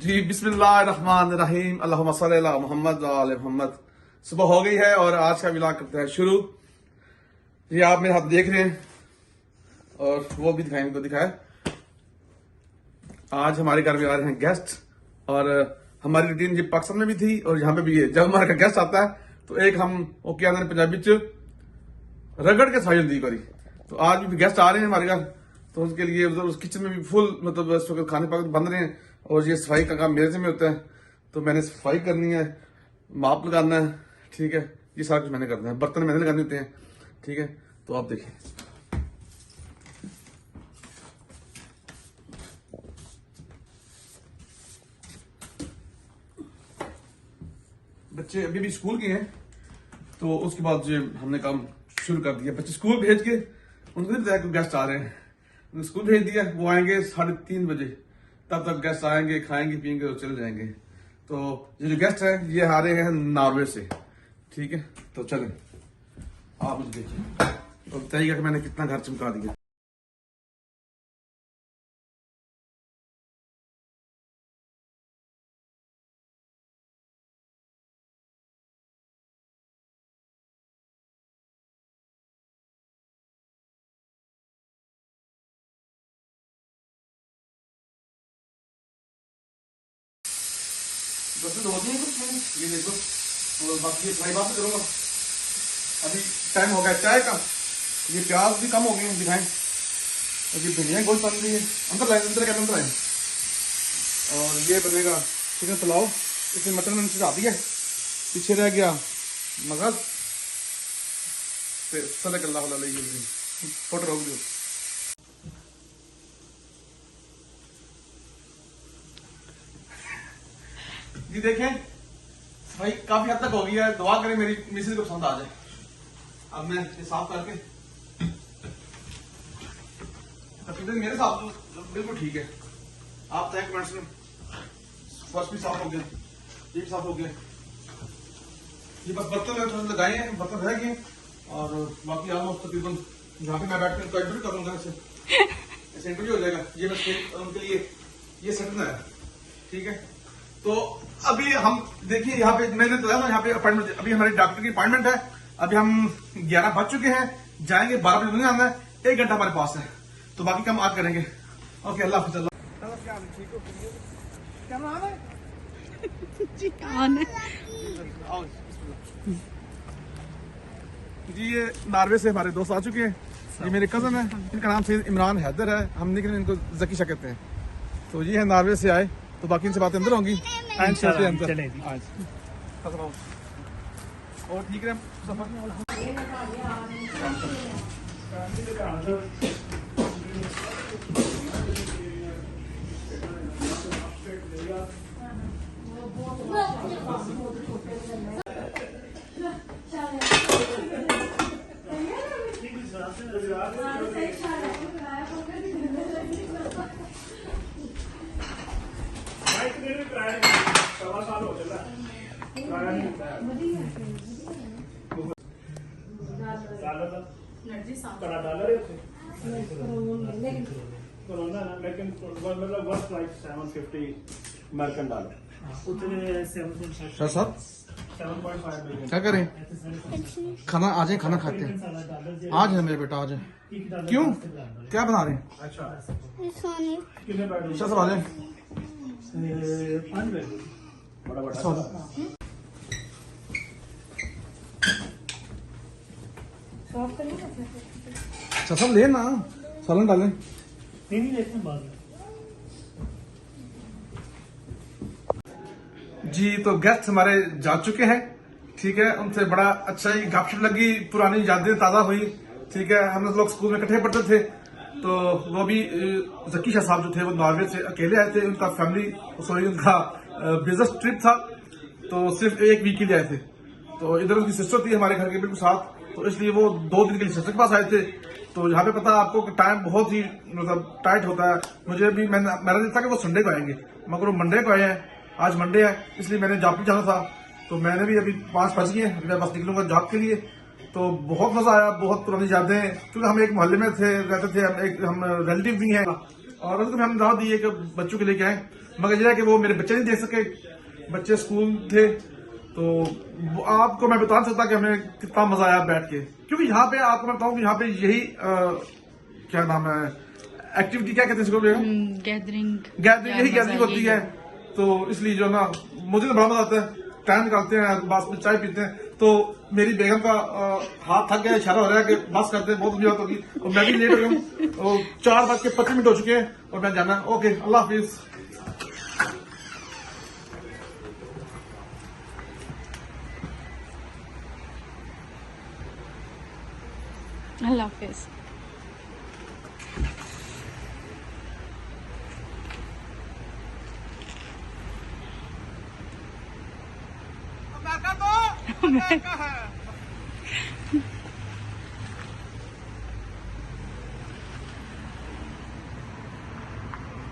जी बिस्मिल्लाहिर्रहमानिर्रहीम अल्लाहुम्मा सल्ली अला मोहम्मद व आले मोहम्मद। सुबह हो गई है और आज का व्लॉग करते हैं शुरू। ये आप मेरे हाथ देख रहे हैं और वो भी दिखाएंगे तो दिखाए। आज हमारे घर में आ रहे हैं गेस्ट और हमारी रूटीन जी पाकिस्तान में भी थी और यहाँ पे भी है। जब हमारे गेस्ट आता है तो एक हम वो क्या पंजाबी च रगड़ के सफाई होती करी। तो आज भी गेस्ट आ रहे हैं हमारे घर, तो उसके लिए उस किचन में भी फुल मतलब इस वक्त खाने पाक बन रहे हैं और ये सफाई का काम मेरे से में होता है। तो मैंने सफाई करनी है, माप लगाना है, ठीक है, ये सारा कुछ मैंने करना है। बर्तन मैंने लगाने होते हैं, ठीक है। तो आप देखिए बच्चे अभी भी स्कूल के हैं, तो उसके बाद जो हमने काम शुरू कर दिया। बच्चे स्कूल भेज के उनको नहीं बताया कि गेस्ट आ रहे हैं, स्कूल भेज दिया। वो आएंगे 3:30 बजे, तब तक गेस्ट आएंगे, खाएंगे पियेंगे और चले जाएंगे। तो ये जो गेस्ट है ये आ रहे हैं नॉर्वे से, ठीक है। तो चलें आप मुझे देखिए और बताइएगा कि मैंने कितना घर चमका दिया। दोस्तों होती है कुछ ये देखो, और बाकी ये फ्राई बात करूंगा। अभी टाइम हो गया चाय का। ये प्याज भी कम हो गए दिखाएं, और ये भिंडियाँ गोल बन रही है। अंदर लाए अंदर क्या अंदर आए। और ये बनेगा चिकन पुलाव। इसमें मटन मैंने चढ़ा दिया, पीछे रह गया मगज सल्लल्लाहु अलैहि वसल्लम। फोटो रोक दो। जी देखें भाई काफी हद तक हो गई है। दुआ करें मेरी मिसेज को पसंद आ जाए। अब मैं ये साफ करके तकरीबन मेरे साथ बिल्कुल ठीक है। आप तय कमेंट्स में। फर्श भी साफ हो गया, ये भी साफ हो गया। ये बस बर्तन थोड़े लगाए हैं, बर्तन रह गए और बाकी ऑलमोस्ट तकरीबन जहाँ पे मैं बैठ कर इंटरव्यू करूंगा ऐसे इंटरव्यू हो जाएगा। ये बस उनके लिए ये सटना है, ठीक है। तो अभी हम देखिए यहाँ पे मैंने बताया ना, यहाँ पे अपॉइंटमेंट अभी हमारे डॉक्टर की अपॉइंटमेंट है। अभी हम 11 बज चुके हैं, जाएंगे 12 बजे आना है। 1 घंटा हमारे पास है, तो बाकी काम आज करेंगे। ओके अल्लाह हाफिज़। जी ये नॉर्वे से हमारे दोस्त आ चुके हैं। ये मेरे कजन है, इनका नाम से इमरान हैदर है, हम लेकिन इनको जकी शा कहते हैं। तो ये है नॉर्वे से आए, तो बाकी इनसे बातें अंदर होंगी। और ठीक है लेकिन मतलब worth like $750 American dollar. Sir साहब 7.5 मिलियन। क्या करें, खाना आ जाए, खाना खाते हैं। आज है मेरे बेटा, आज है। क्यों क्या बना रहे हैं? अच्छा कितने सर आ जाए। बड़ा बड़ा सब ले ना, सालन डालें। नहीं लेते हैं बाद में। जी तो गेस्ट हमारे जा चुके हैं, ठीक है। उनसे बड़ा अच्छा ही गपशप लगी, पुरानी यादें ताजा हुई, ठीक है। हम लोग स्कूल में इकट्ठे पढ़ते थे। तो वो भी जकी शाह साहब जो थे वो नॉर्वे से अकेले आए थे। उनका उनका बिजनेस ट्रिप था, तो सिर्फ 1 वीक के लिए आए थे। तो इधर उनकी सिस्टर थी हमारे घर के बिल्कुल साथ, तो इसलिए वो 2 दिन के लिए सिस्टर के पास आए थे। तो यहाँ पे पता आपको कि टाइम बहुत ही मतलब टाइट होता है। मुझे भी मेरा था कि वो संडे को आएंगे, मगर वो मंडे को आए हैं। आज मंडे है, इसलिए मैंने जॉब पे जाना था। तो मैंने भी अभी 5 बज गए, मैं बस निकलूंगा जॉब के लिए। तो बहुत मजा आया, बहुत पुरानी यादें, क्योंकि हम एक मोहल्ले में थे रहते थे, हम रिलेटिव भी हैं। और वैसे तो हमने दावत दी है कि बच्चों के लेके आए, मगर यह है कि वो मेरे बच्चे नहीं देख सके, बच्चे स्कूल थे। तो आपको मैं बता नहीं सकता कि हमें कितना मजा आया बैठ के, क्योंकि यहाँ पे आपको मैं बताऊँ कि यहाँ पे यही क्या नाम है एक्टिविटी, क्या कहते हैं इसको, गैदरिंग यही गैदरिंग होती है। तो इसलिए जो ना मुझे तो बड़ा मजा आता है, टाइम निकालते हैं, बस में चाय पीते हैं। तो मेरी बेगम का हाथ थक गया, इशारा हो रहा है कि बस करते हैं, बहुत बुरी बात होगी, और मैं भी लेट हो गया हूँ। 4:25 हो चुके हैं और मैं जाना है। ओके, अल्लाह हाफिज। अल्लाह हाफिज। अमेरिका है।